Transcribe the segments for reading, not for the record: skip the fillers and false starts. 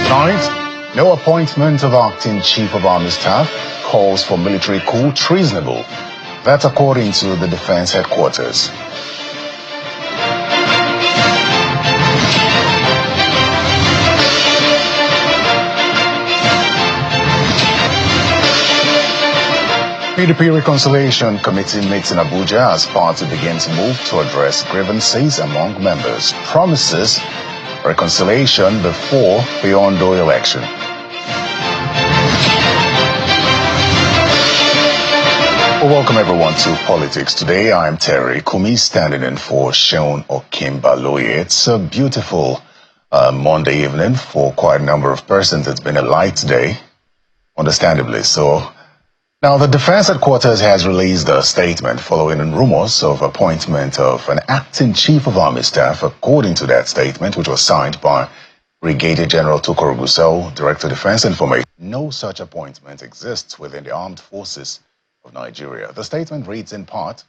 Tonight, no appointment of acting Chief of Army Staff calls for military coup treasonable. That's according to the Defense Headquarters. PDP Reconciliation Committee meets in Abuja as party begins move to address grievances among members. Promises reconciliation before the Ondo election. Welcome everyone to Politics Today. I'm Terry Kumi, standing in for Sean Okimbaloye. It's a beautiful Monday evening for quite a number of persons. It's been a light day, understandably so. Now, the Defense Headquarters has released a statement following rumors of appointment of an acting Chief of Army Staff. According to that statement, which was signed by Brigadier General Tukur Gusau, Director of Defense Information, no such appointment exists within the Armed Forces of Nigeria. The statement reads in part,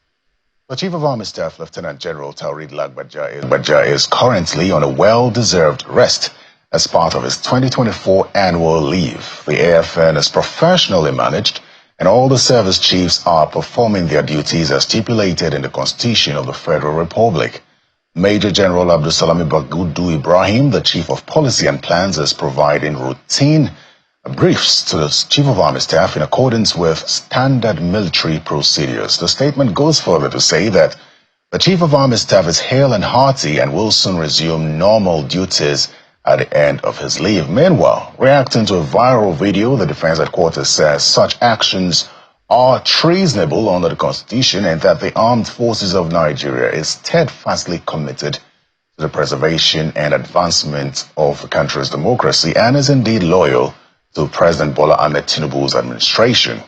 the Chief of Army Staff, Lieutenant General Taoreed Lagbaja, is currently on a well-deserved rest as part of his 2024 annual leave. The AFN is professionally managed, and all the service chiefs are performing their duties as stipulated in the Constitution of the Federal Republic. Major General Abdulsalami Bagudu Ibrahim, the Chief of Policy and Plans, is providing routine briefs to the Chief of Army Staff in accordance with standard military procedures. The statement goes further to say that the Chief of Army Staff is hale and hearty and will soon resume normal duties at the end of his leave. Meanwhile, reacting to a viral video, the Defense Headquarters says such actions are treasonable under the Constitution and that the Armed Forces of Nigeria is steadfastly committed to the preservation and advancement of the country's democracy and is indeed loyal to President Bola Ahmed Tinubu's administration.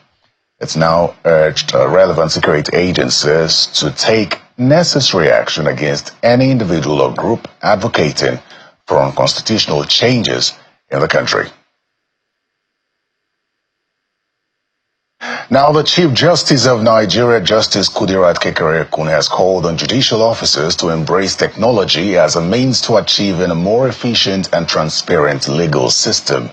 It's now urged relevant security agencies to take necessary action against any individual or group advocating for unconstitutional changes in the country. Now, the Chief Justice of Nigeria, Justice Kudirat Kekereekun, has called on judicial officers to embrace technology as a means to achieving a more efficient and transparent legal system.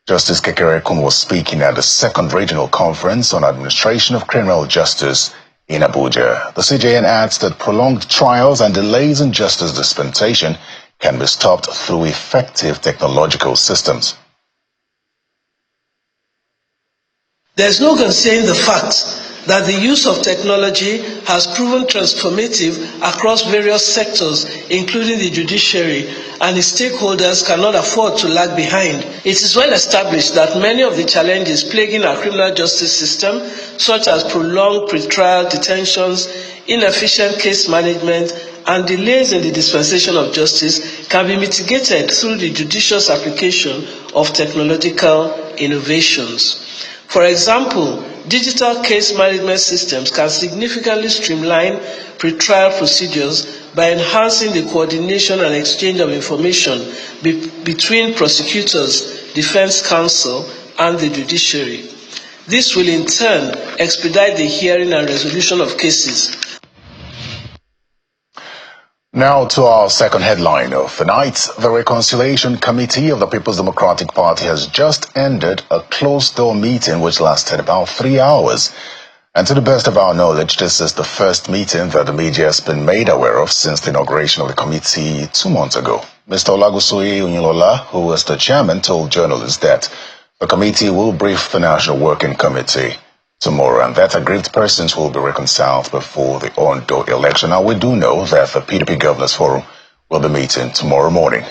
Justice Kekereekun was speaking at the Second Regional Conference on Administration of Criminal Justice in Abuja. The CJN adds that prolonged trials and delays in justice dispensation can be stopped through effective technological systems. There's no concealing the fact that the use of technology has proven transformative across various sectors, including the judiciary, and its stakeholders cannot afford to lag behind. It is well established that many of the challenges plaguing our criminal justice system, such as prolonged pretrial detentions, inefficient case management, and delays in the dispensation of justice can be mitigated through the judicious application of technological innovations. For example, digital case management systems can significantly streamline pretrial procedures by enhancing the coordination and exchange of information between prosecutors, defense counsel, and the judiciary. This will in turn expedite the hearing and resolution of cases. Now to our second headline of the night. The Reconciliation Committee of the People's Democratic Party has just ended a closed-door meeting which lasted about 3 hours. And to the best of our knowledge, this is the first meeting that the media has been made aware of since the inauguration of the committee 2 months ago. Mr. Olagusoye Oyinlola, who is the chairman, told journalists that the committee will brief the National Working Committee tomorrow, and that aggrieved persons will be reconciled before the Ondo election. Now, we do know that the PDP Governors Forum will be meeting tomorrow morning.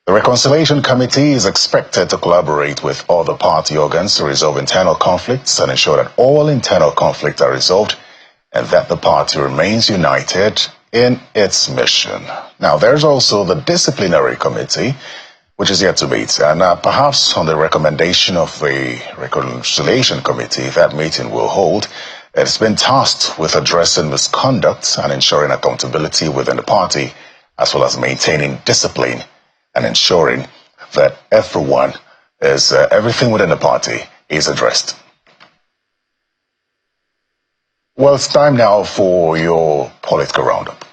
The Reconciliation Committee is expected to collaborate with other party organs to resolve internal conflicts and ensure that all internal conflicts are resolved and that the party remains united in its mission. Now, there's also the Disciplinary Committee, which is yet to meet, and perhaps on the recommendation of the Reconciliation Committee, that meeting will hold. It's been tasked with addressing misconduct and ensuring accountability within the party, as well as maintaining discipline and ensuring that everything within the party is addressed. Well, it's time now for your political roundup.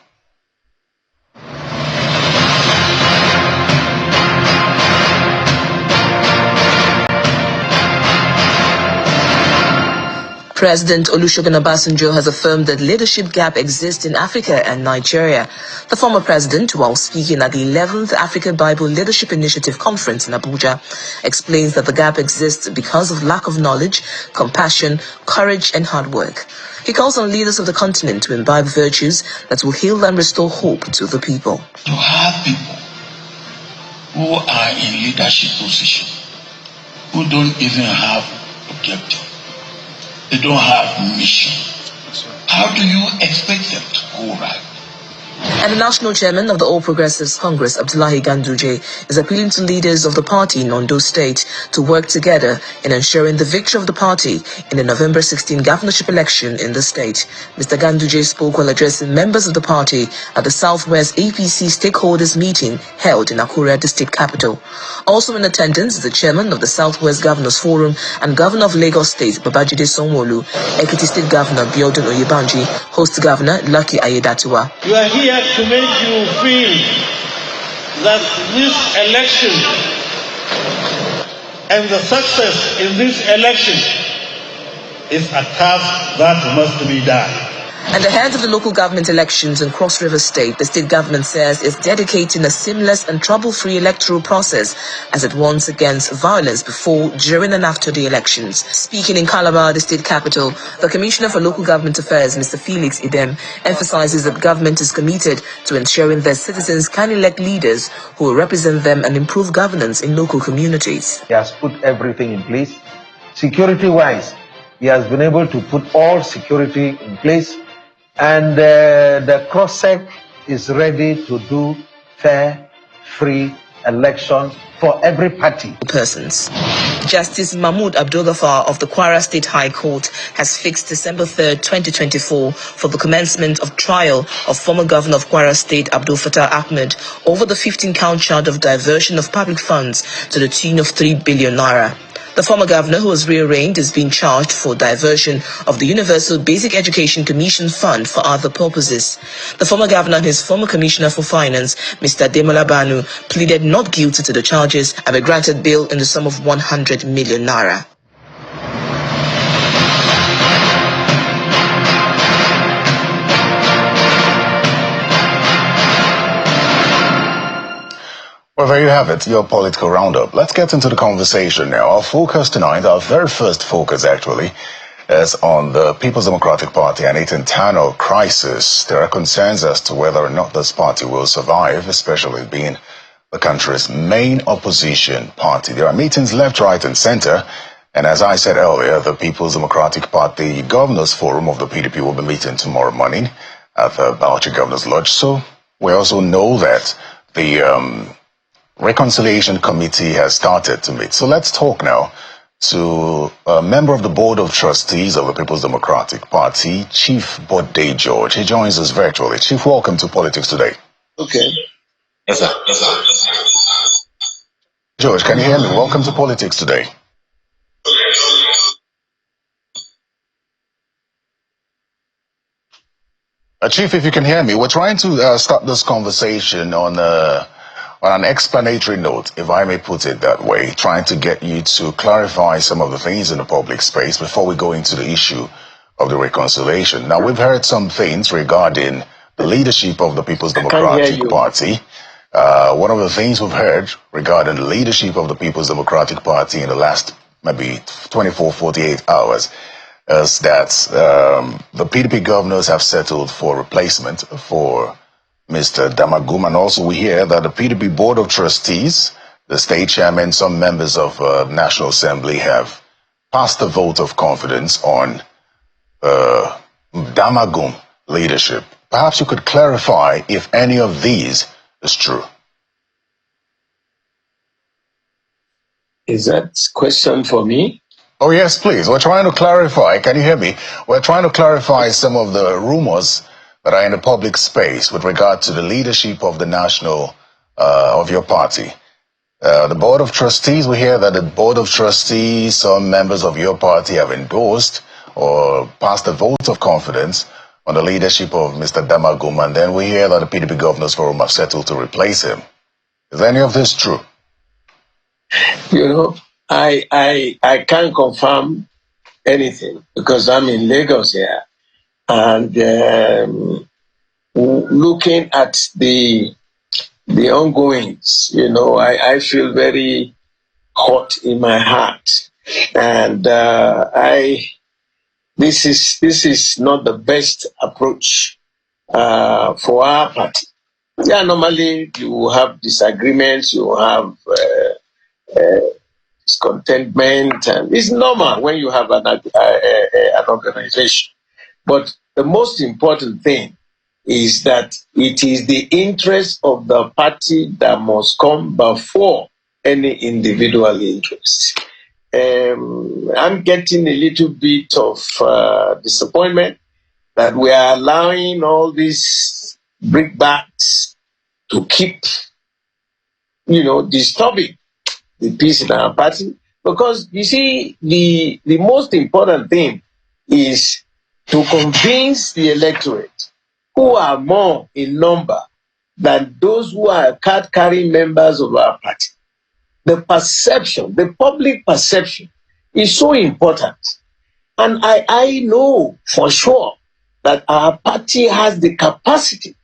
President Olusegun Obasanjo has affirmed that leadership gap exists in Africa and Nigeria. The former president, while speaking at the 11th Africa Bible Leadership Initiative Conference in Abuja, explains that the gap exists because of lack of knowledge, compassion, courage, and hard work. He calls on leaders of the continent to imbibe virtues that will heal and restore hope to the people. To have people who are in leadership position, who don't even have objective, they don't have mission, how do you expect them to go right? And the national chairman of the All Progressives Congress, Abdullahi Ganduje, is appealing to leaders of the party in Ondo State to work together in ensuring the victory of the party in the November 16 governorship election in the state. Mr. Ganduje spoke while addressing members of the party at the Southwest APC stakeholders meeting held in Akure, the state capital. Also in attendance is the chairman of the Southwest Governors Forum and Governor of Lagos State, Babajide Sanwo-Olu, Ekiti State Governor Biodun Oyebanji, host Governor Lucky Ayedatiwa. You are here to make you feel that this election and the success in this election is a task that must be done. And ahead of the local government elections in Cross River State, the state government says it's dedicating a seamless and trouble-free electoral process as it warns against violence before, during and after the elections. Speaking in Calabar, the state capital, the Commissioner for Local Government Affairs, Mr. Felix Idem, emphasizes that government is committed to ensuring that citizens can elect leaders who will represent them and improve governance in local communities. He has put everything in place. Security-wise, he has been able to put all security in place. And the cross-sec is ready to do fair, free election for every party. Persons. Justice Mahmood Abdulgafar of the Kwara State High Court has fixed December 3rd, 2024 for the commencement of trial of former Governor of Kwara State Abdul Fattah Ahmed over the 15-count charge of diversion of public funds to the tune of 3 billion naira. The former governor, who was rearranged, is being charged for diversion of the Universal Basic Education Commission Fund for other purposes. The former governor and his former commissioner for finance, Mr. Demola Banu, pleaded not guilty to the charges and were granted bail in the sum of 100 million naira. Well, there you have it, your political roundup. Let's get into the conversation now. Our focus tonight, our very first focus actually, is on the People's Democratic Party and its internal crisis. There are concerns as to whether or not this party will survive, especially being the country's main opposition party. There are meetings left, right, and center. And as I said earlier, the People's Democratic Party Governors Forum of the PDP will be meeting tomorrow morning at the Bauchi Governor's Lodge. So we also know that the Reconciliation Committee has started to meet. So let's talk now to a member of the Board of Trustees of the People's Democratic Party, Chief Bode George. He joins us virtually. Chief, welcome to Politics Today. Okay. Yes, sir. Yes, sir. George, can you hear me? Welcome to Politics Today. Chief, if you can hear me, we're trying to start this conversation on an explanatory note, if I may put it that way, trying to get you to clarify some of the things in the public space before we go into the issue of the reconciliation. Now, we've heard some things regarding the leadership of the People's Democratic Party. One of the things we've heard regarding the leadership of the People's Democratic Party in the last maybe 24, 48 hours is that the PDP governors have settled for replacement for Mr. Damagum, and also we hear that the PDP Board of Trustees, the state chairman, some members of the National Assembly have passed a vote of confidence on Damagum leadership. Perhaps you could clarify if any of these is true. Is that question for me? Oh, yes, please. We're trying to clarify. Can you hear me? We're trying to clarify some of the rumors that are in the public space with regard to the leadership of the national, of your party. The Board of Trustees, we hear that the Board of Trustees, some members of your party have endorsed or passed a vote of confidence on the leadership of Mr. Damagum, and then we hear that the PDP Governors Forum have settled to replace him. Is any of this true? You know, I can't confirm anything because I'm in Lagos here, and looking at the ongoings, I feel very hot in my heart, and this is not the best approach for our party. Yeah, normally you have disagreements, you have discontentment, and it's normal when you have an organization. But the most important thing is that it is the interest of the party that must come before any individual interest. I'm getting a little bit of disappointment that we are allowing all these brickbats to keep, disturbing the peace in our party. Because you see, the most important thing is to convince the electorate, who are more in number than those who are card-carrying members of our party. The perception, the public perception, is so important. And I know for sure that our party has the capacity.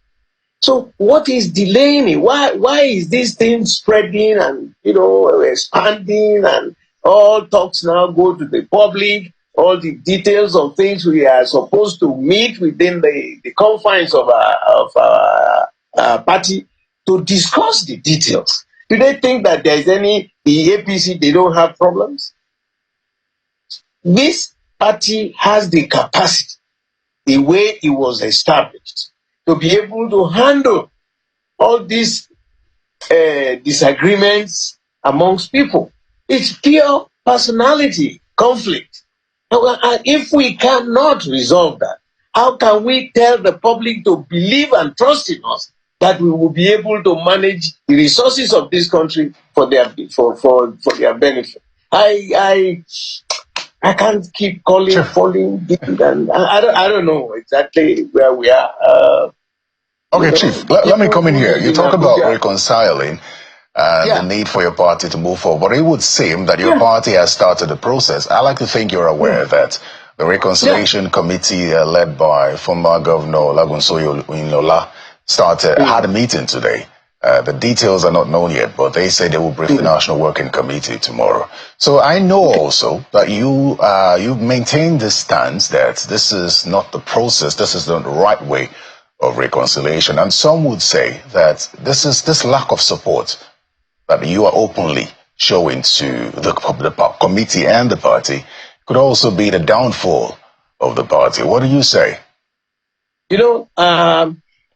So what is delaying it? Why is this thing spreading and expanding, and all talks now go to the public? All the details of things we are supposed to meet within the confines of our party to discuss the details. Do they think that there is the APC, they don't have problems? This party has the capacity, the way it was established, to be able to handle all these disagreements amongst people. It's pure personality conflict. And if we cannot resolve that, how can we tell the public to believe and trust in us that we will be able to manage the resources of this country for their benefit? I can't keep falling deep, and I don't know exactly where we are. Okay, Chief, let me come in here. You talk about reconciling and the need for your party to move forward, but it would seem that your party has started the process. I like to think you're aware that the Reconciliation Committee led by former Governor Lagunsoyo Oyinlola had a meeting today. The details are not known yet, but they say they will brief the National Working Committee tomorrow. So I know also that you've maintained this stance that this is not the process, this is not the right way of reconciliation. And some would say that this lack of support that you are openly showing to the committee and the party could also be the downfall of the party. What do you say?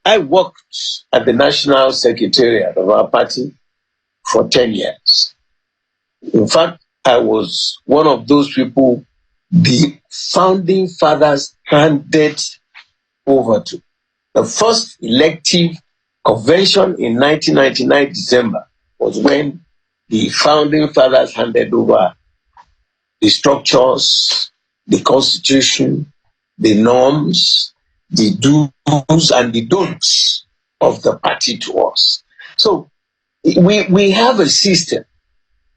I worked at the National Secretariat of our party for 10 years. In fact, I was one of those people the founding fathers handed over to. The first elective convention in 1999 December was when the founding fathers handed over the structures, the constitution, the norms, the do's and the don'ts of the party to us. So we have a system.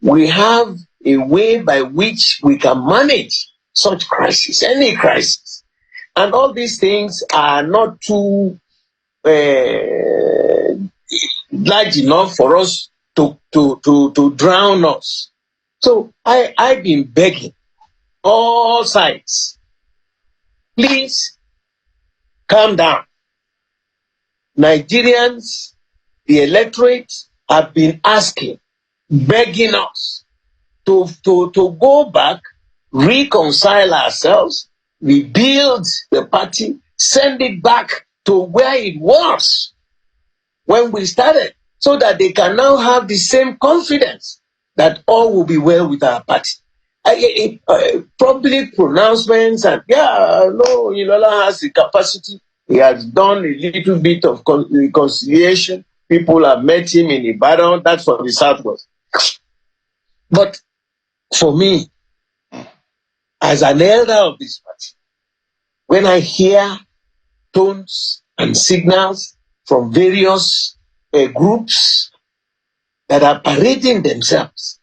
We have a way by which we can manage such crisis, any crisis. And all these things are not too large enough for us to drown us. So I've been begging all sides, please calm down. Nigerians, the electorate, have been asking, begging us to go back, reconcile ourselves, rebuild the party, send it back to where it was when we started, so that they can now have the same confidence that all will be well with our party. Public pronouncements and Lola has the capacity. He has done a little bit of reconciliation. People have met him in Ibadan. That's for the Southwest. But for me, as an elder of this party, when I hear tones and signals from various groups that are parading themselves,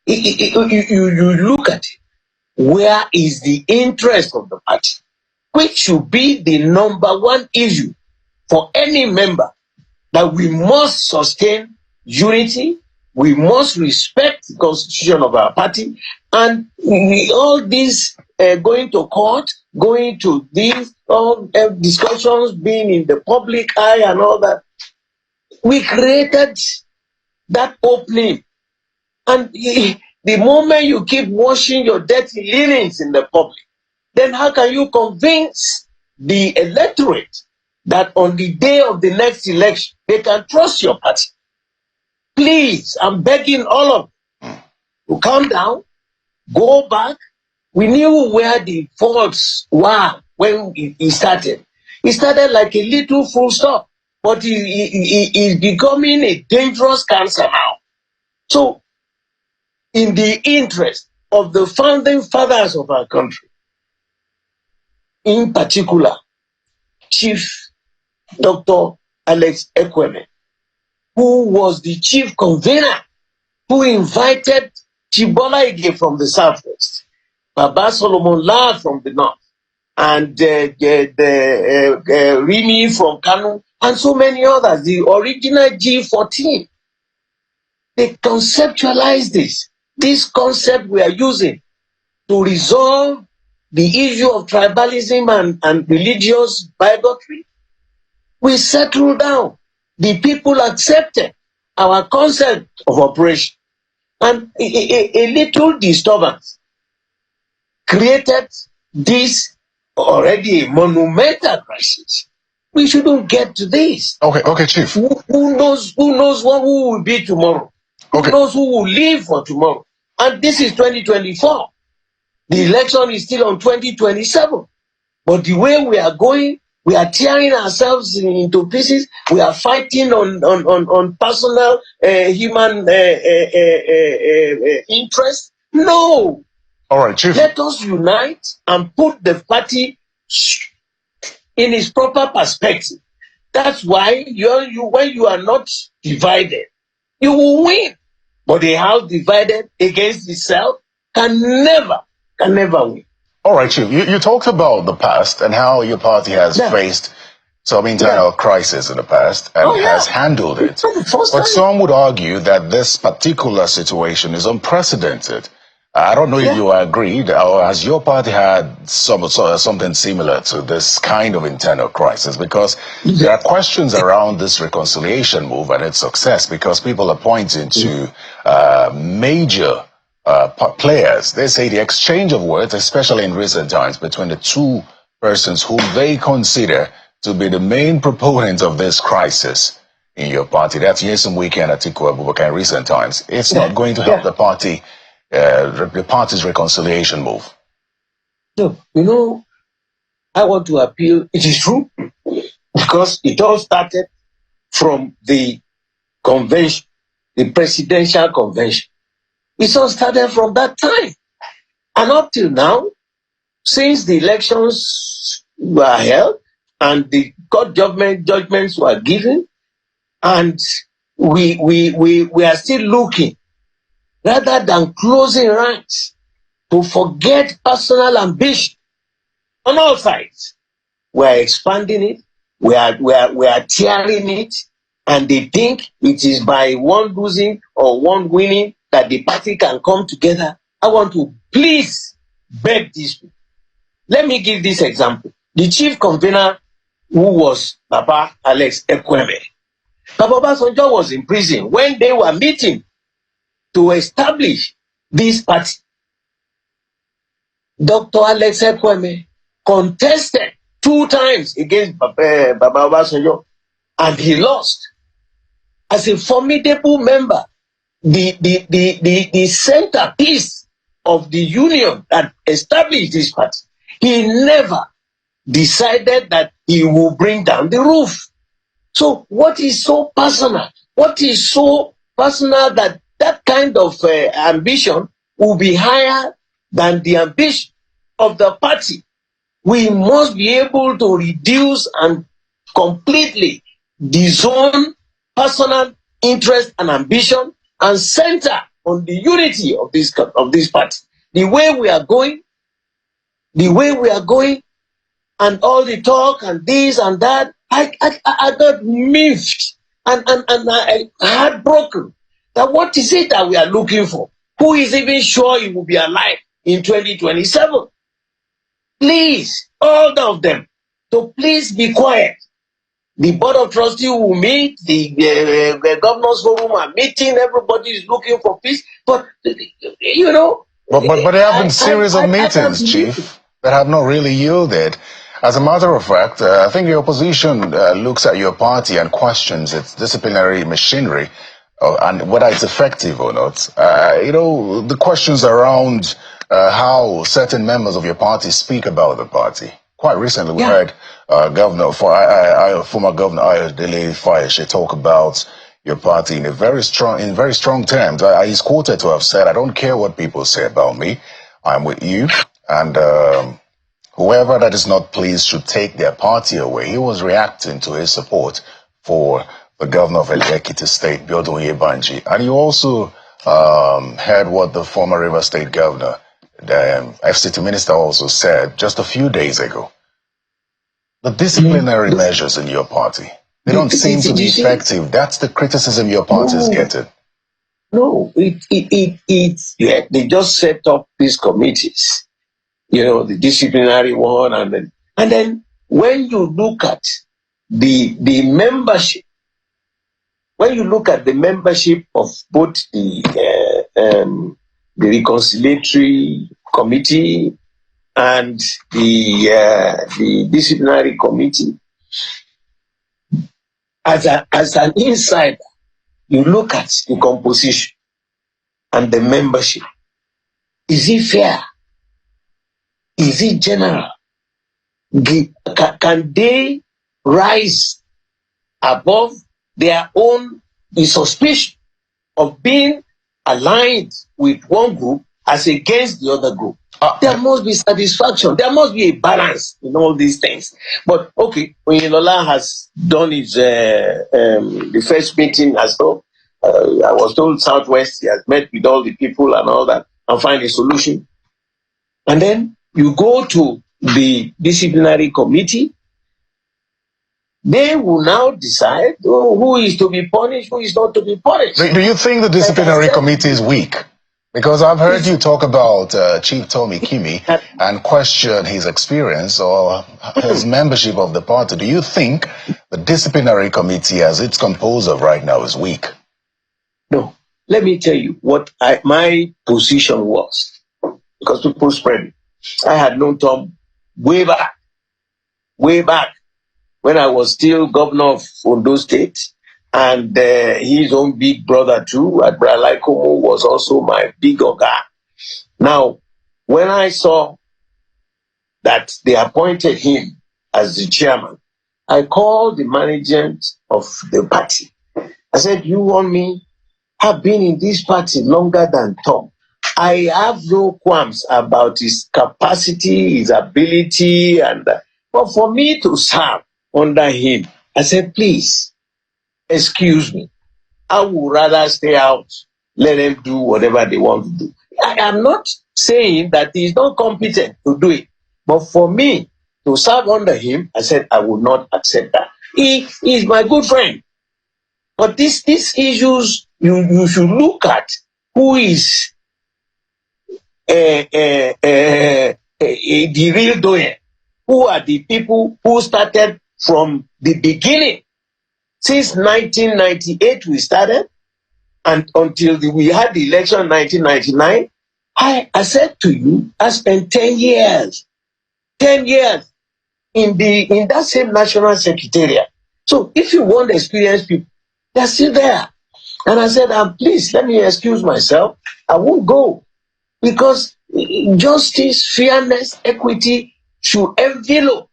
you look at it where is the interest of the party, which should be the number one issue for any member, that we must sustain unity, we must respect the constitution of our party, and all these going to court, going to these all discussions being in the public eye and all that, we created that opening. And the moment you keep washing your dirty linens in the public, then how can you convince the electorate that on the day of the next election, they can trust your party? Please, I'm begging all of you to calm down, go back. We knew where the faults were when it started. It started like a little full stop, but it's becoming a dangerous cancer now. So, in the interest of the founding fathers of our country, in particular, Chief Dr. Alex Ekweme, who was the chief convener, who invited Chibola Ige from the southwest, Baba Solomon La from the north, and Rimi from Kanu, and so many others, the original G14. They conceptualized this concept we are using to resolve the issue of tribalism and religious bigotry. We settled down. The people accepted our concept of operation. And a little disturbance created this already monumental crisis. We shouldn't get to this. Okay, Chief. Who knows what who will be tomorrow? Okay. Who knows who will live for tomorrow? And this is 2024. The election is still on 2027. But the way we are going, we are tearing ourselves into pieces. We are fighting on personal human interest. No. All right, Chief. Let us unite and put the party in its proper perspective. That's why when you are not divided, you will win. But a house divided against itself can never win. All right, Chief. You talked about the past and how your party has faced some internal crisis in the past and has handled it. But some would argue that this particular situation is unprecedented. I don't know if you agreed, or has your party had something similar to this kind of internal crisis? Because there are questions around this reconciliation move and its success, because people are pointing to major players. They say the exchange of words, especially in recent times, between the two persons whom they consider to be the main proponents of this crisis in your party. That's Nyesom Wike and Atiku Abubakar in recent times. It's not going to help the party's reconciliation move. No, I want to appeal. It is true, because it all started from the convention, the presidential convention. It all started from that time. And up till now, since the elections were held and the court judgments were given, and we are still looking, rather than closing ranks to forget personal ambition on all sides. We are expanding it, we are tearing it, and they think it is by one losing or one winning that the party can come together. I want to please beg these people. Let me give this example. The chief convener, who was Papa Alex Ekweme, Papa Obasanjo was in prison when they were meeting to establish this party. Dr. Alex Ekweme contested 2 times against Baba Obasanjo, and he lost. As a formidable member, the centerpiece of the union that established this party, he never decided that he will bring down the roof. So what is so personal? What is so personal that kind of ambition will be higher than the ambition of the party? We must be able to reduce and completely disown personal interest and ambition and center on the unity of this party. the way we are going, and all the talk and this and that, I got miffed and I heartbroken. That what is it that we are looking for? Who is even sure he will be alive in 2027? Please, all of them, to please be quiet. The board of trustees will meet, the governors forum are meeting, everybody is looking for peace. But, you know. But there have been series of meetings, Chief, that have not really yielded. As a matter of fact, I think the opposition looks at your party and questions its disciplinary machinery and whether it's effective or not. You know, the questions around how certain members of your party speak about the party. Quite recently, we heard former Governor Ayodele Fayeshe talk about your party in very strong terms. He's quoted to have said, "I don't care what people say about me. I'm with you, and whoever that is not pleased should take their party away." He was reacting to his support for the governor of Ekiti State, Biodun Yebanji, and you also heard what the former River State governor, the FCT minister, also said just a few days ago. The disciplinary measures in your party, they don't seem to be effective. That's the criticism your party is getting. No, they just set up these committees, you know, the disciplinary one, and then when you look at the membership, when you look at the membership of both the reconciliatory committee and the disciplinary committee, as an insider, you look at the composition and the membership. Is it fair? Is it general? Can they rise above their own suspicion of being aligned with one group as against the other group? There must be satisfaction. There must be a balance in all these things. But okay, Oyinlola has done his the first meeting as well. I was told Southwest, he has met with all the people and all that and find a solution. And then you go to the disciplinary committee. They will now decide who is to be punished, who is not to be punished. Do you think the disciplinary committee is weak? Because I've heard you talk about Chief Tommy Kimi and question his experience or his membership of the party. Do you think the disciplinary committee, as it's composed of right now, is weak? No. Let me tell you what my position was. Because people spread it. I had known Tom way back, when I was still governor of Ondo State. And his own big brother too, Adbra Laikomo, was also my big oga. Now, when I saw that they appointed him as the chairman, I called the management of the party. I said, "You want me? I've been in this party longer than Tom. I have no qualms about his capacity, his ability, but for me to serve under him," I said, "Please, excuse me, I would rather stay out, let them do whatever they want to do." I am not saying that he is not competent to do it, but for me to serve under him, I said I would not accept that. He is my good friend. But these issues, you should look at who is the real doer. Who are the people who started from the beginning? Since 1998 we started, and until we had the election in 1999, I said to you, I spent 10 years in that same national secretariat. So if you want experienced people, they're still there. And I said, please let me excuse myself. I won't go, because justice, fairness, equity should envelop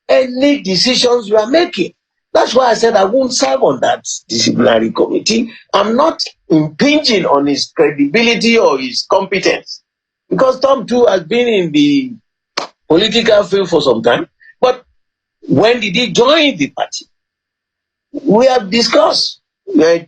any decisions you are making. That's why I said I won't serve on that disciplinary committee. I'm not impinging on his credibility or his competence, because Tom too has been in the political field for some time. But when did he join the party? We have discussed.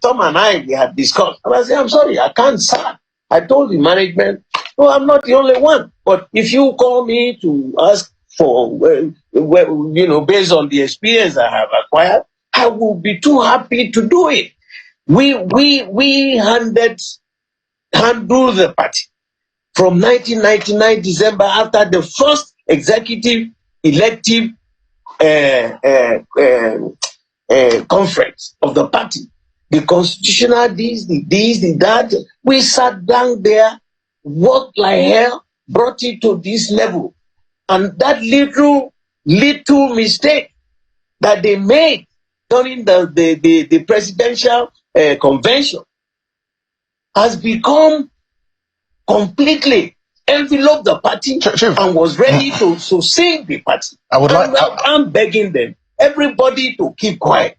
Tom and I, we had discussed. And I said, I'm sorry, I can't serve. I told the management, No, I'm not the only one. But if you call me to ask for, based on the experience I have acquired, I will be too happy to do it. We handled the party from 1999 December after the first executive elective conference of the party. The constitutional this, the that. We sat down there, worked like hell, brought it to this level. And that little mistake that they made during the presidential convention has become completely enveloped the party and was ready to sink the party. I'm begging them, everybody to keep quiet.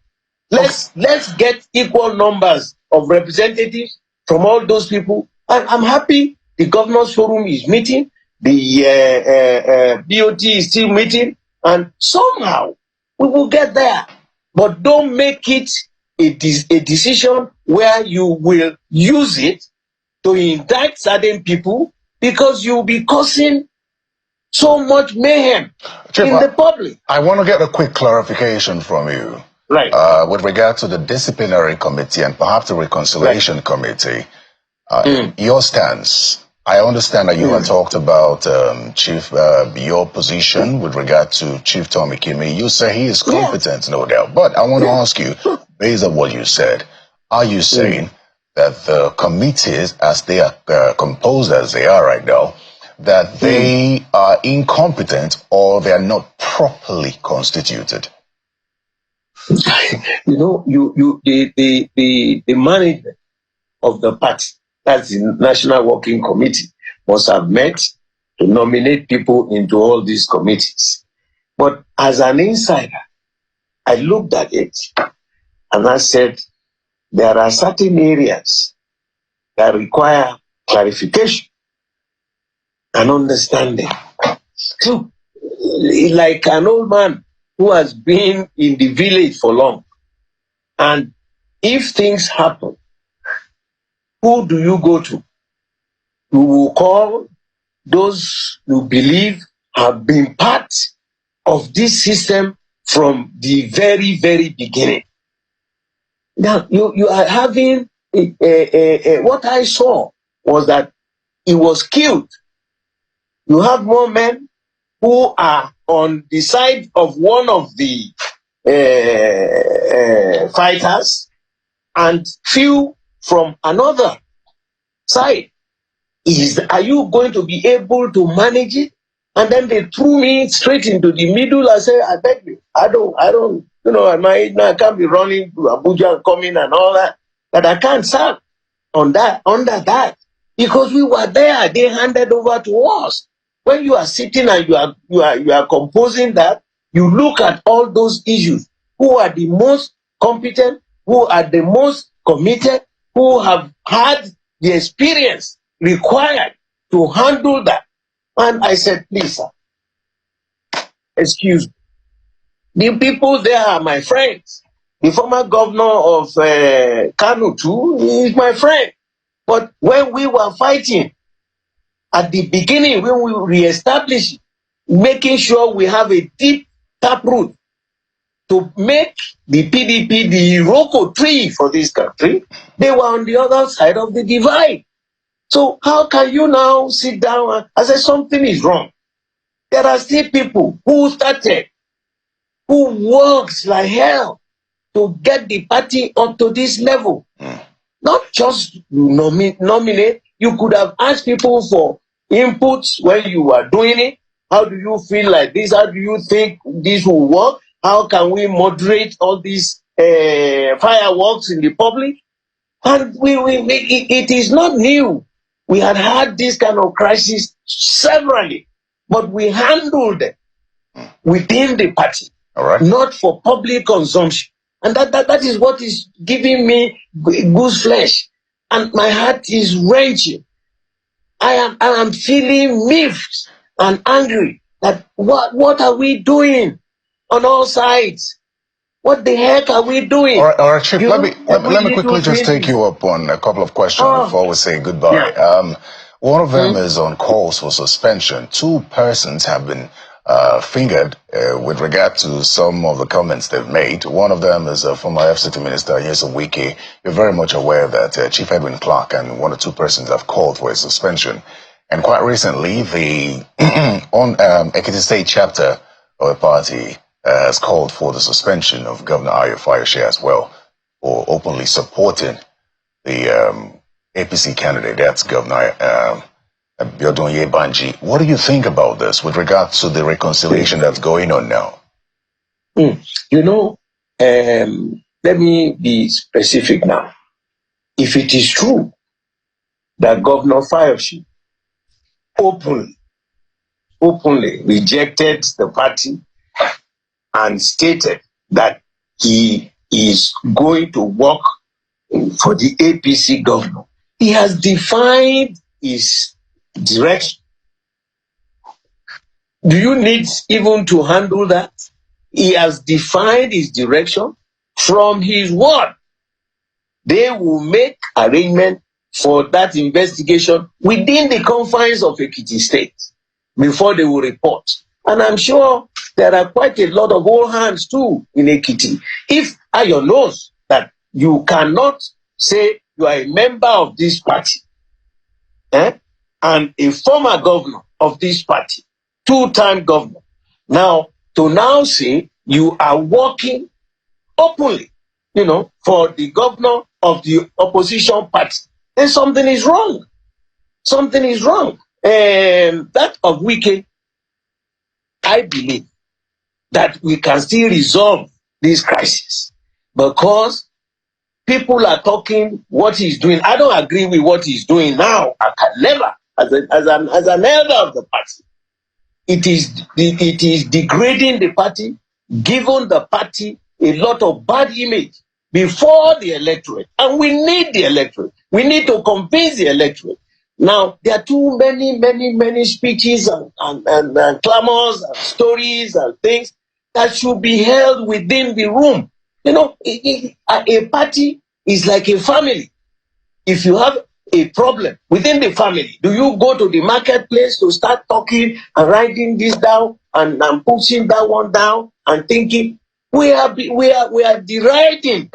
Let's get equal numbers of representatives from all those people. And I'm happy the governors forum is meeting, the BOT is still meeting, and somehow we will get there. But don't make it a decision where you will use it to indict certain people, because you'll be causing so much mayhem in the public. I want to get a quick clarification from you. Right. With regard to the disciplinary committee and perhaps the reconciliation committee, your stance. I understand that you have talked about Chief, your position with regard to Chief Tommy Kimmy. You say he is competent, no doubt. But I want to ask you, based on what you said, are you saying that the committees, as they are composed as they are right now, that they are incompetent or they are not properly constituted? You know, the management of the party, that's the National Working Committee, must have met to nominate people into all these committees. But as an insider, I looked at it and I said, there are certain areas that require clarification and understanding. So, like an old man who has been in the village for long, and if things happen, who do you go to? You will call those you believe have been part of this system from the very, very beginning. Now, you are having what I saw was that he was killed. You have more men who are on the side of one of the fighters and few from another side. Are you going to be able to manage it? And then they threw me straight into the middle. I said, I beg you, I don't, I can't be running to Abuja and coming and all that. But I can't serve under that. Because we were there, they handed over to us. When you are sitting and you are composing that, you look at all those issues. Who are the most competent? Who are the most committed? Who have had the experience required to handle that? And I said, please, sir, excuse me. The people there are my friends. The former governor of Kano too is my friend. But when we were fighting, at the beginning, when we reestablished, making sure we have a deep taproot to make the PDP the Iroko tree for this country, they were on the other side of the divide. So how can you now sit down and say something is wrong? There are still people who started, who works like hell to get the party up to this level. Not just nominate. You could have asked people for inputs when you were doing it. How do you feel like this? How do you think this will work? How can we moderate all these fireworks in the public? And it is not new. We had this kind of crisis severally, but we handled it within the party, not for public consumption. And that is what is giving me goose flesh. And my heart is wrenching. I am feeling miffed and angry that what are we doing on all sides? What the heck are we doing? All right, Chief, let me quickly just take you up on a couple of questions before we say goodbye. One of them is on calls for suspension. Two persons have been fingered with regard to some of the comments they've made. One of them is former FCT Minister Nyesom Wike. You're very much aware that Chief Edwin Clark and one or two persons have called for a suspension. And quite recently, the on Ekiti State chapter of the party has called for the suspension of Governor Ayo Fayose as well, for openly supporting the APC candidate, that's Governor Abiodun Yebanji. What do you think about this with regard to the reconciliation that's going on now? You know, let me be specific now. If it is true that Governor Fayose openly rejected the party and stated that he is going to work for the APC governor, he has defined his direction. Do you need even to handle that? He has defined his direction from his word. They will make arrangement for that investigation within the confines of Ekiti State before they will report. And I'm sure there are quite a lot of old hands too in Ekiti. If Ayo knows that you cannot say you are a member of this party and a former governor of this party, two-time governor, now to now say you are working openly, for the governor of the opposition party, then something is wrong. Something is wrong. That of Wike, I believe that we can still resolve this crisis because people are talking what he's doing. I don't agree with what he's doing now. I can never, as an elder of the party, it is degrading the party, giving the party a lot of bad image before the electorate. And we need the electorate. We need to convince the electorate. Now, there are too many speeches and clamors and stories and things that should be held within the room. A party is like a family. If you have a problem within the family, do you go to the marketplace to start talking and writing this down and pushing that one down and thinking we are deriding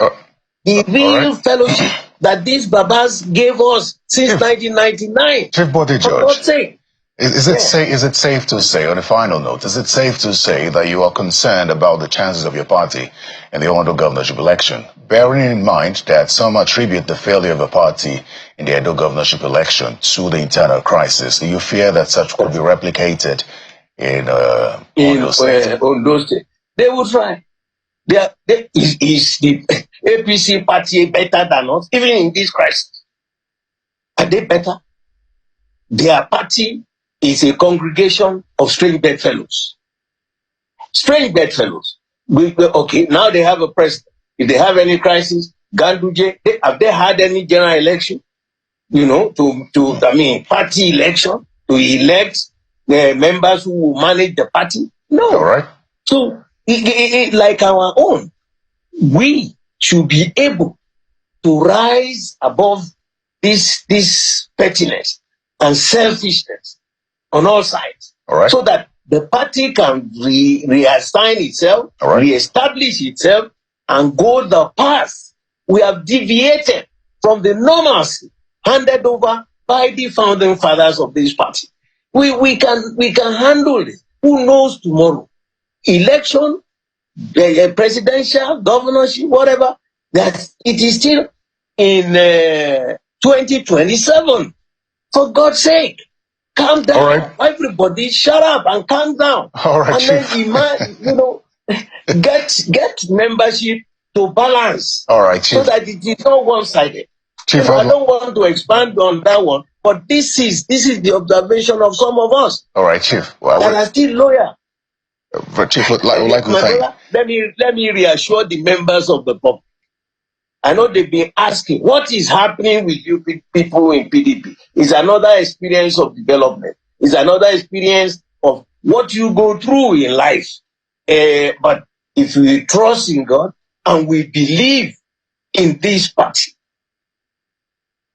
the real fellowship that these Babas gave us since 1999? Chief Body For Judge, God's sake. is it safe to say, on a final note, is it safe to say that you are concerned about the chances of your party in the Ondo governorship election, bearing in mind that some attribute the failure of the party in the Ondo governorship election to the internal crisis? Do you fear that such could be replicated in Ondo State? Ondo State? They will try. Is the APC party better than us, even in this crisis? Are they better? Their party is a congregation of strange bedfellows. Strange bedfellows. Okay, now they have a president. If they have any crisis, Ganduje, have they had any general election? Party election to elect the members who will manage the party? No. All right. So, like our own, we should be able to rise above this pettiness and selfishness on all sides, so that the party can reassign itself, reestablish itself, and go the path we have deviated from the normalcy handed over by the founding fathers of this party. We can handle it. Who knows tomorrow? Election, presidential, governorship, whatever, that it is still in 2027. For God's sake, calm down. All right. Everybody shut up and calm down. All right, and Chief. then get membership to balance. All right, Chief. So that it is not one-sided. Chief, I don't want to expand on that one, but this is the observation of some of us. All right, Chief. That are still loyal. Chief, like we say. Let me reassure the members of the public. I know they've been asking, what is happening with you people in PDP? It's another experience of development. It's another experience of what you go through in life. But if we trust in God and we believe in this party,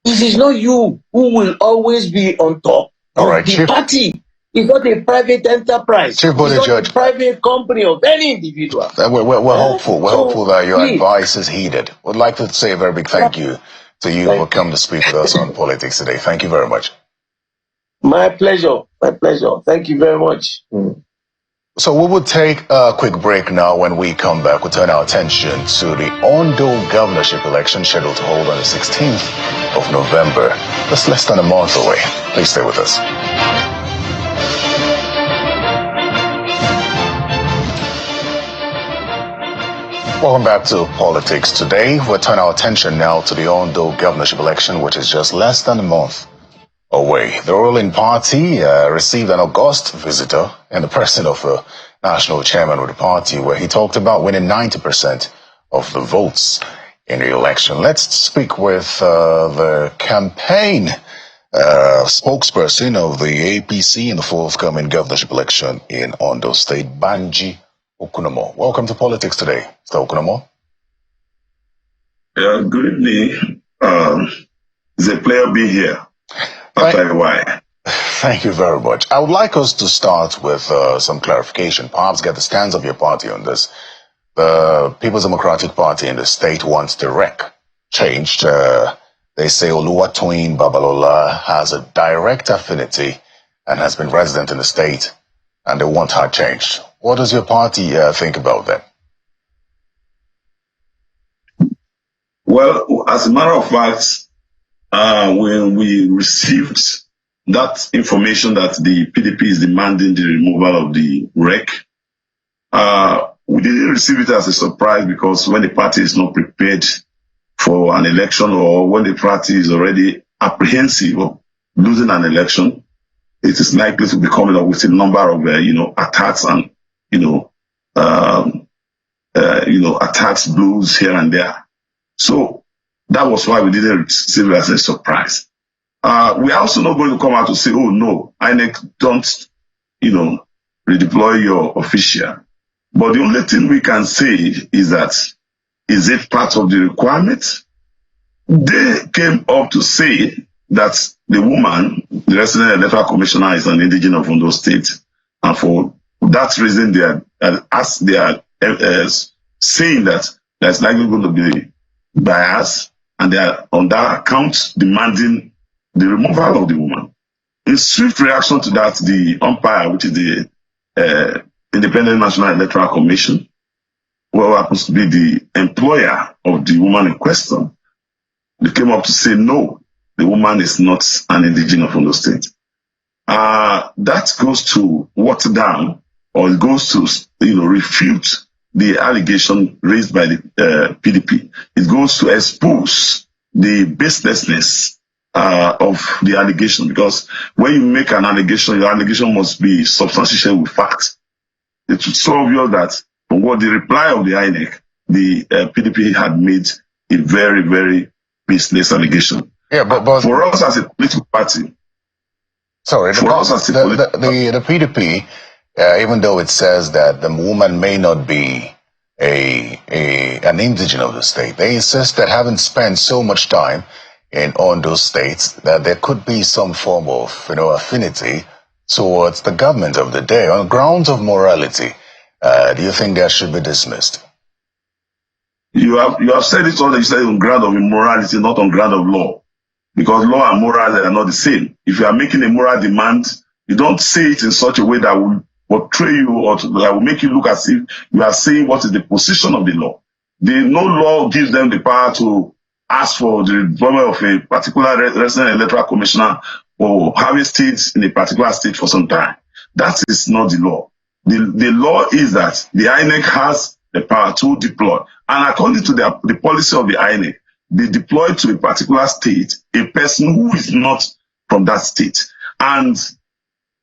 It is not you who will always be on top All of right, the Chief. party. It's not a private enterprise. Chief It's not Judge, a private company of any individual. we're hopeful. We're So, hopeful that your please. advice is heeded. Would like to say a very big thank you to you for coming to speak with us on Politics Today. Thank you very much. My pleasure. My pleasure. Thank you very much. So we will take a quick break now. When we come back, we'll turn our attention to the Ondo governorship election scheduled to hold on the 16th of November. That's less than a month away. Please stay with us. Welcome back to Politics Today. We'll turn our attention now to the Ondo governorship election, which is just less than a month away. The ruling party received an august visitor in the person of the national chairman of the party, where he talked about winning 90% of the votes in the election. Let's speak with the campaign spokesperson of the APC in the forthcoming governorship election in Ondo State, Banji Okunomo. Welcome to Politics Today, Mr. Okunomo. Good evening. It's a pleasure being here. Thank you very much. I would like us to start with some clarification, perhaps get the stance of your party on this. The People's Democratic Party in the state wants the REC changed. They say Oluwatoyin Babalola has a direct affinity and has been resident in the state, and they want her changed. What does your party think about that? Well, as a matter of fact, when we received that information that the PDP is demanding the removal of the REC, we didn't receive it as a surprise, because when the party is not prepared for an election, or when the party is already apprehensive of losing an election, it is likely to be coming up with a number of attacks and attacks, blows here and there. So that was why we didn't receive it as a surprise. We are also not going to come out to say, oh no, INEC don't, redeploy your official. But the only thing we can say is that, is it part of the requirement? They came up to say that the woman, the resident electoral commissioner, is an indigenous of Ondo State, and for that reason they are saying that there's likely going to be bias, and they are on that account demanding the removal of the woman. In swift reaction to that, the umpire, which is the Independent National Electoral Commission, who happens to be the employer of the woman in question, they came up to say no, the woman is not an indigenous of Ondo State. That goes to water down, or it goes to refute the allegation raised by the PDP. It goes to expose the baselessness of the allegation, because when you make an allegation, your allegation must be substantiated with facts. It's so obvious that from what the reply of the INEC, the PDP had made a very, very baseless allegation. Yeah, but for us as a political party, the PDP, even though it says that the woman may not be an indigenous of the state, they insist that having spent so much time in Ondo states, that there could be some form of affinity towards the government of the day on grounds of morality. Do you think that should be dismissed? You have said it all. You said on ground of immorality, not on ground of law, because law and moral are not the same. If you are making a moral demand, you don't say it in such a way that will portray you, or that will make you look as if you are saying what is the position of the law. No law gives them the power to ask for the deployment of a particular resident electoral commissioner, or having stayed in a particular state for some time. That is not the law. The law is that the INEC has the power to deploy. And according to the policy of the INEC, they deploy to a particular state a person who is not from that state. And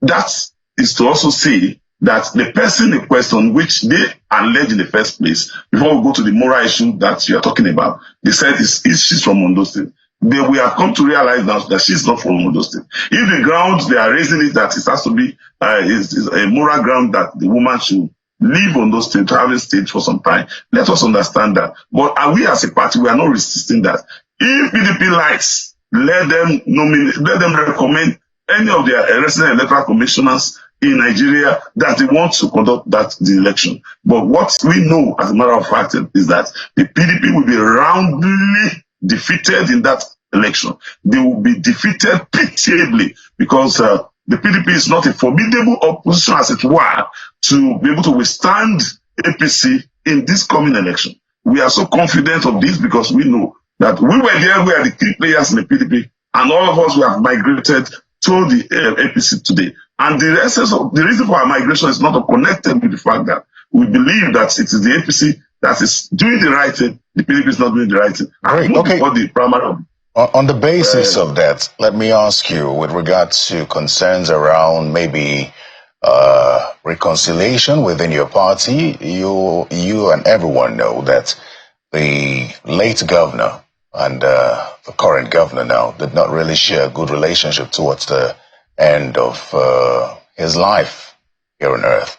that is to also say that the person in question, which they allege in the first place, before we go to the moral issue that you are talking about, they said she's from Ondo State. We have come to realize now that she's not from Ondo State. If the ground they are raising is that it has to be is a moral ground that the woman should leave Ondo State, having stayed for some time, let us understand that. But we as a party, we are not resisting that. If PDP likes let them nominate, let them recommend any of their resident electoral commissioners in Nigeria that they want to conduct the election. But what we know, as a matter of fact, is that the PDP will be roundly defeated in that election. They will be defeated pitiably because the PDP is not a formidable opposition, as it were, to be able to withstand APC in this coming election. We are so confident of this because we know that we were there, we are the key players in the PDP, and all of us we have migrated to the APC today. And the reason for our migration is not connected with the fact that we believe that it is the APC that is doing the right thing, the PDP is not doing the right thing. Great. Okay. The primary on the basis of that, let me ask you, with regard to concerns around maybe reconciliation within your party, you and everyone know that the late governor and the current governor now did not really share a good relationship towards the end of his life here on earth.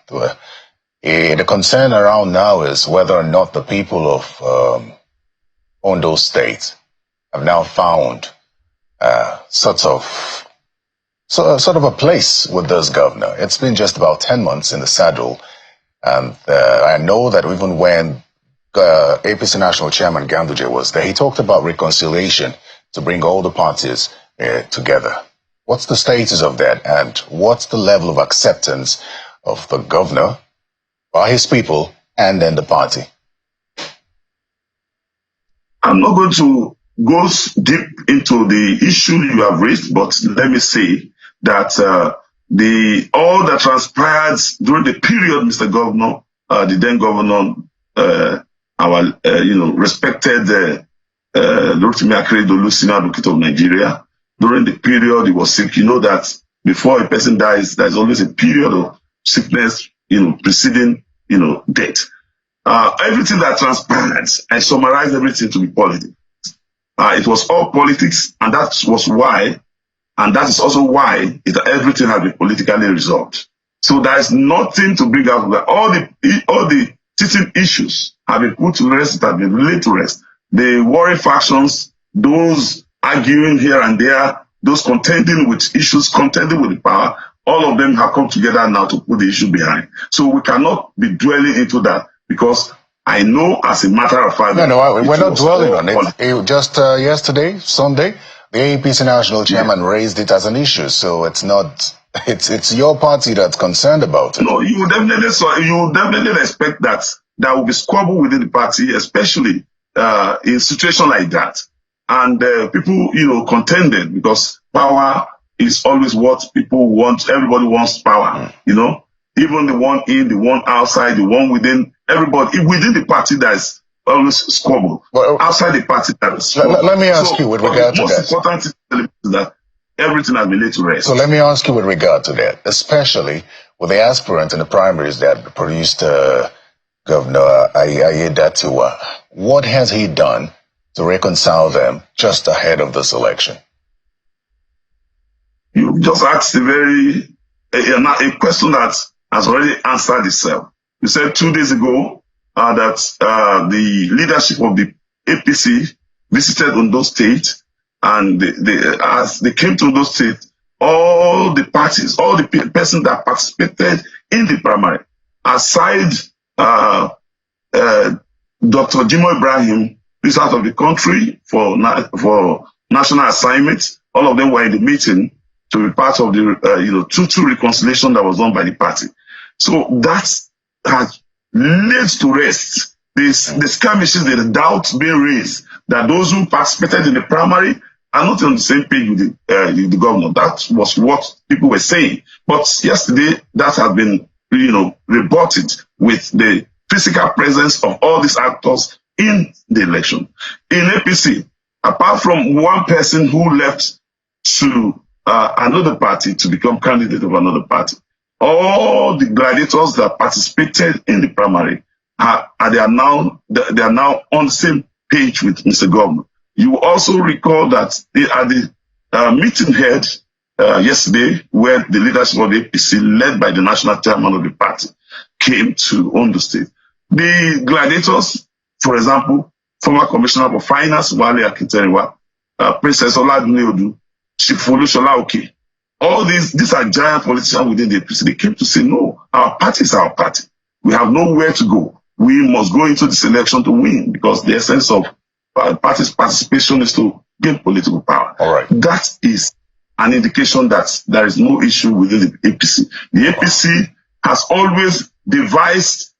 The concern around now is whether or not the people of Ondo State have now found sort of a place with this governor. It's been just about 10 months in the saddle, and I know that even when APC National Chairman Ganduje was there, he talked about reconciliation to bring all the parties together. What's the status of that, and what's the level of acceptance of the governor by his people and then the party? I'm not going to go deep into the issue you have raised, but let me say that all that transpired during the period, Mr. Governor, the then governor, our respected Rotimi Akeredolu, senior advocate of Nigeria, during the period he was sick. You know that before a person dies, there's always a period of sickness, preceding, death. Everything that transpired, I summarized everything to be politics. It was all politics, and that is also why everything has been politically resolved. So there is nothing to bring out of that. All the teaching issues have been put to rest, that have been laid to rest. The warring factions, those arguing here and there, those contending with issues, contending with the power, all of them have come together now to put the issue behind. So we cannot be dwelling into that, because I know, as a matter of fact, we're not dwelling on it. Just yesterday, Sunday, the APC national chairman raised it as an issue. So it's not. It's your party that's concerned about it. No, you would definitely expect that there will be squabble within the party, especially in a situation like that. And people, contended, because power is always what people want. Everybody wants power, even the one in, the one outside, the one within. Everybody within the party, that is always squabble. Well, outside the party, that is squabble. Let me ask you with regard to that. The most important thing is that everything has been laid to rest. So let me ask you with regard to that, especially with the aspirant in the primaries that produced Governor Aiyedatiwa. What has he done to reconcile them just ahead of this election? You just asked a question that has already answered itself. You said 2 days ago that the leadership of the APC visited Ondo State, and as they came to Ondo State, all the parties, all the persons that participated in the primary, aside Dr. Jimo Ibrahim, who is out of the country for national assignments, all of them were in the meeting to be part of the true reconciliation that was done by the party. So that has laid to rest the skirmishes, the doubts being raised that those who participated in the primary are not on the same page with the governor. That was what people were saying. But yesterday, that has been, rebutted with the physical presence of all these actors in the election. In APC, apart from one person who left to another party to become candidate of another party, all the gladiators that participated in the primary they are now on the same page with Mr. Governor. You will also recall that they are the meeting held yesterday, where the leadership of the APC, led by the national chairman of the party, came to Ondo State. The gladiators, for example, former Commissioner for Finance, Wale Akinteriwa, Princess Oladuniodu, Chief Olushola Oke. All these are giant politicians within the APC. They came to say, no, our party is our party. We have nowhere to go. We must go into this election to win, because the essence of party's participation is to gain political power. All right. That is an indication that there is no issue within the APC. The APC has always devised,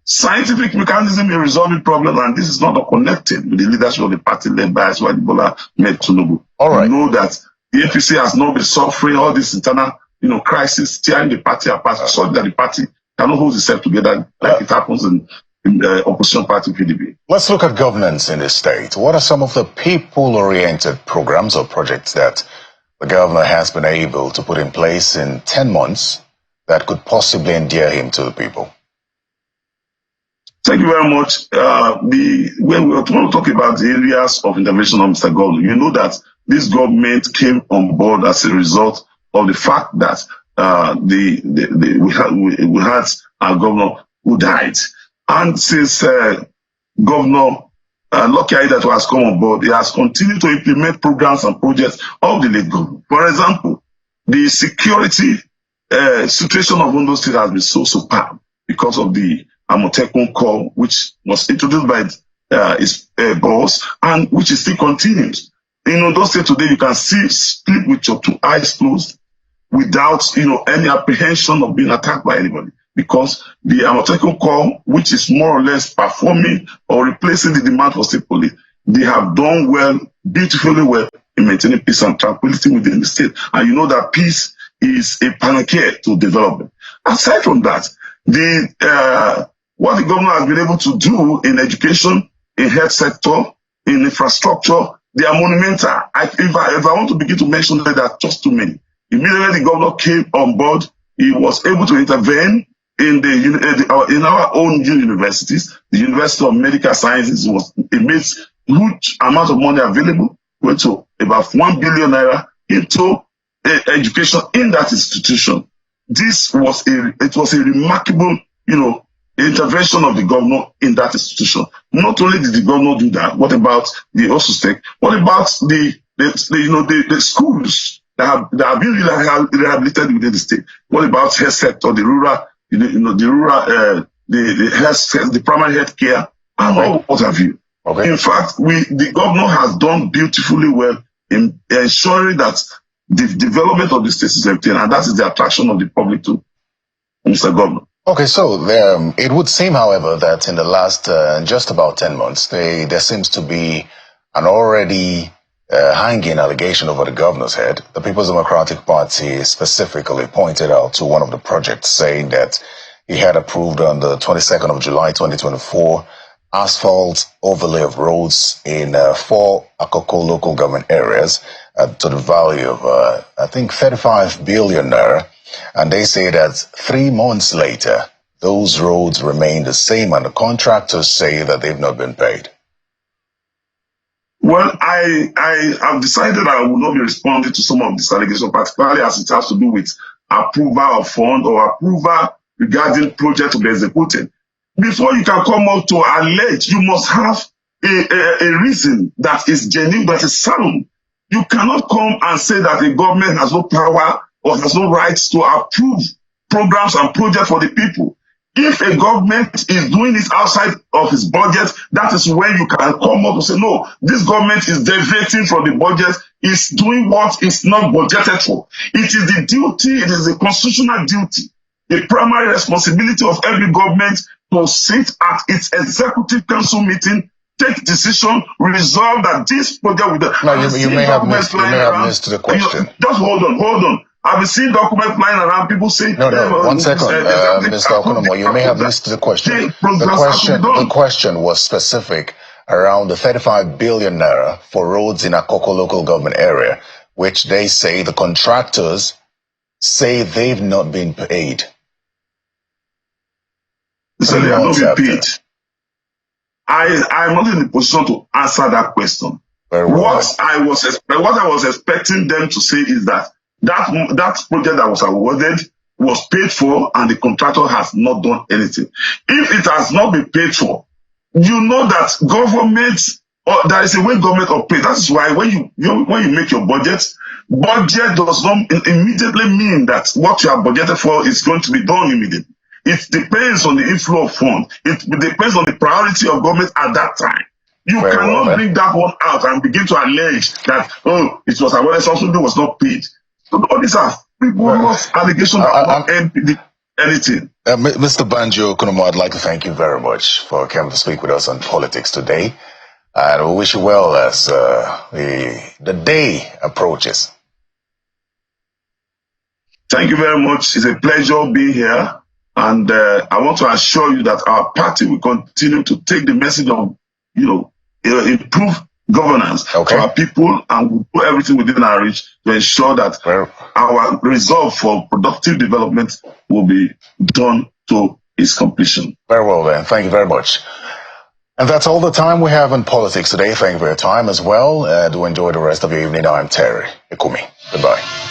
scientific mechanism in resolving problems, and this is not connected with the leadership of the party led by Bola Ahmed Tinubu. All right. You know that the APC has not been suffering all this internal, crisis, tearing the party apart, so that the party cannot hold itself together like it happens in the opposition party PDP. Let's look at governance in the state. What are some of the people-oriented programs or projects that the governor has been able to put in place in 10 months that could possibly endear him to the people? Thank you very much. When we want to talk about the areas of intervention of Mr. Governor, you know that this government came on board as a result of the fact that we had our governor who died. And since Governor Lucky Aiyedatiwa has come on board, he has continued to implement programs and projects of the late governor. For example, the security situation of Ondo State has been so superb because of the Amotekun Corps, which was introduced by his boss, and which is still continues. In Ondo State today, you can sleep with your two eyes closed without any apprehension of being attacked by anybody, because the Amotekun Corps, which is more or less performing or replacing the demand for state police, they have done well, beautifully well, in maintaining peace and tranquility within the state. And you know that peace is a panacea to development. Aside from that, what the governor has been able to do in education, in health sector, in infrastructure, they are monumental. If I want to begin to mention that, there are just too many. Immediately the governor came on board, he was able to intervene in our own universities. The University of Medical Sciences it made huge amount of money available, went to about 1 billion naira into education in that institution. It was a remarkable, intervention of the governor in that institution. Not only did the governor do that, what about the OSUSTEC? What about the schools that have been rehabilitated within the state? What about health sector, the rural, the primary health care, and all what have you? Okay. In fact, the governor has done beautifully well in ensuring that the development of the state is maintained, and that is the attraction of the public to Mr. Governor. Okay, so it would seem, however, that in the last just about 10 months, there seems to be an already hanging allegation over the governor's head. The People's Democratic Party specifically pointed out to one of the projects, saying that he had approved on the 22nd of July 2024 asphalt overlay of roads in 4 Akoko local government areas to the value of, I think, 35 billion naira. And they say that 3 months later, those roads remain the same, and the contractors say that they've not been paid. Well, I have decided I will not be responding to some of these allegations, particularly as it has to do with approval of fund or approval regarding project to be executed. Before you can come out to allege, you must have a reason that is genuine, that is sound. You cannot come and say that the government has no power or has no rights to approve programs and projects for the people. If a government is doing it outside of its budget, that is when you can come up and say, no, this government is deviating from the budget, it's doing what is not budgeted for. It is the duty, it is the constitutional duty, the primary responsibility of every government to sit at its executive council meeting, take decision, resolve that this project with the... Now, you may have missed the question. Just hold on. I've been seeing documents flying around, people saying... No, 1 second, Mr. Okonomo, you may have missed the question. The question was specific around the 35 billion naira for roads in Akoko local government area, which they say the contractors say they've not been paid. So they have not been paid. I'm not in the position to answer that question. Very well. What I was expecting them to say is that project that was awarded was paid for and the contractor has not done anything. If it has not been paid for, you know that government Or there is a way government operates. That is why when you make your budget does not immediately mean that what you have budgeted for is going to be done immediately. It depends on the inflow of funds. It depends on the priority of government at that time. You cannot bring that one out and begin to allege that, oh, it was awareness something was not paid. So all these are frivolous allegations that not anything. Mr. Banjo Kunumo, I'd like to thank you very much for coming to speak with us on Politics Today. And we wish you well as the day approaches. Thank you very much. It's a pleasure being here. And I want to assure you that our party will continue to take the message of, improve governance for our people, and we'll do everything within our reach to ensure that our resolve for productive development will be done to its completion. Very well then. Thank you very much. And that's all the time we have on Politics Today. Thank you for your time as well. Do enjoy the rest of your evening. I'm Terry Ikumi. Goodbye.